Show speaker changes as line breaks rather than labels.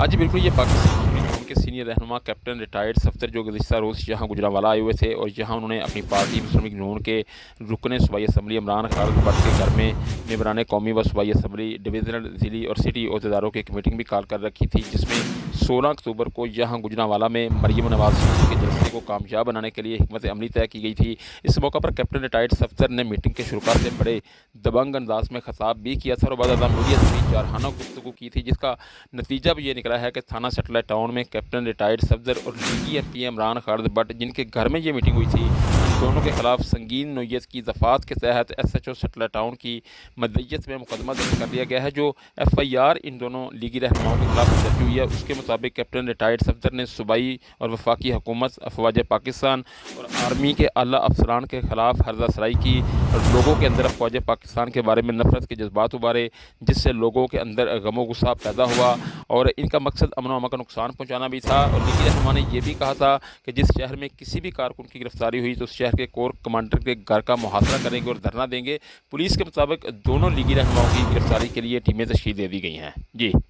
हाँ जी, बिल्कुल, ये पाकिस्तान मुस्लिम लीग के सीनियर रहनुमा कैप्टन रिटायर्ड सफदर जो गुज़िश्ता रोज़ यहाँ गुजरांवाला आए हुए थे और यहाँ उन्होंने अपनी पार्टी मुस्लिम लीग नून के रुकने सूबाई असम्बली इमरान खालिद भट्ट के घर में मेंबरान कौमी व सूबाई असम्बली डिवीज़नल ज़िली और सिटी अहदेदारों की एक मीटिंग भी कॉल कर रखी थी, जिसमें 16 अक्टूबर को यहाँ गुजरांवाला में मरियम नवाज़ शरीफ के जलसे को कामयाब बनाने के लिए हिकमत अमली तय की गई थी। इस मौका पर कैप्टन रिटायर्ड सफदर ने मीटिंग के शुरुआत से बड़े दबंग अंदाज में खिताब भी किया था और बाद मीडिया से भी जारहाना गुफ्तगू की थी, जिसका नतीजा भी ये निकला है कि थाना सैटेलाइट टाउन में कैप्टन रिटायर्ड सफदर और लीगी एमपी इमरान खालिद भट्ट, जिनके घर में ये मीटिंग हुई थी, दोनों के खिलाफ संगीन नोयत की दफात के तहत SHO सैटेलाइट टाउन की मदयत में मुकदमा दर्ज कर लिया गया है। जो FIR इन दोनों लीगी रहनुमाओं के खिलाफ दर्ज हुई है, उसके मुताबिक कैप्टन रिटायर्ड सफदर ने सूबाई और वफाकी हुकूमत, अफवाज पाकिस्तान और आर्मी के आला अफसरान के खिलाफ हर्जासराई की और लोगों के अंदर अफवाज पाकिस्तान के बारे में नफरत के जज्बात उबारे, जिससे लोगों के अंदर गमो गुस्सा पैदा हुआ और इनका मकसद अमन व अमान का नुकसान पहुँचाना भी था। और लीगी रहनुमा ने यह भी कहा था कि जिस शहर में किसी भी कारकुन की गिरफ्तारी हुई तो उस शहर के कोर कमांडर के घर का मुहासरा करेंगे और धरना देंगे। पुलिस के मुताबिक दोनों लीगी रहनुमाओं की गिरफ्तारी के लिए टीमें तश्कील दे दी गई हैं। जी।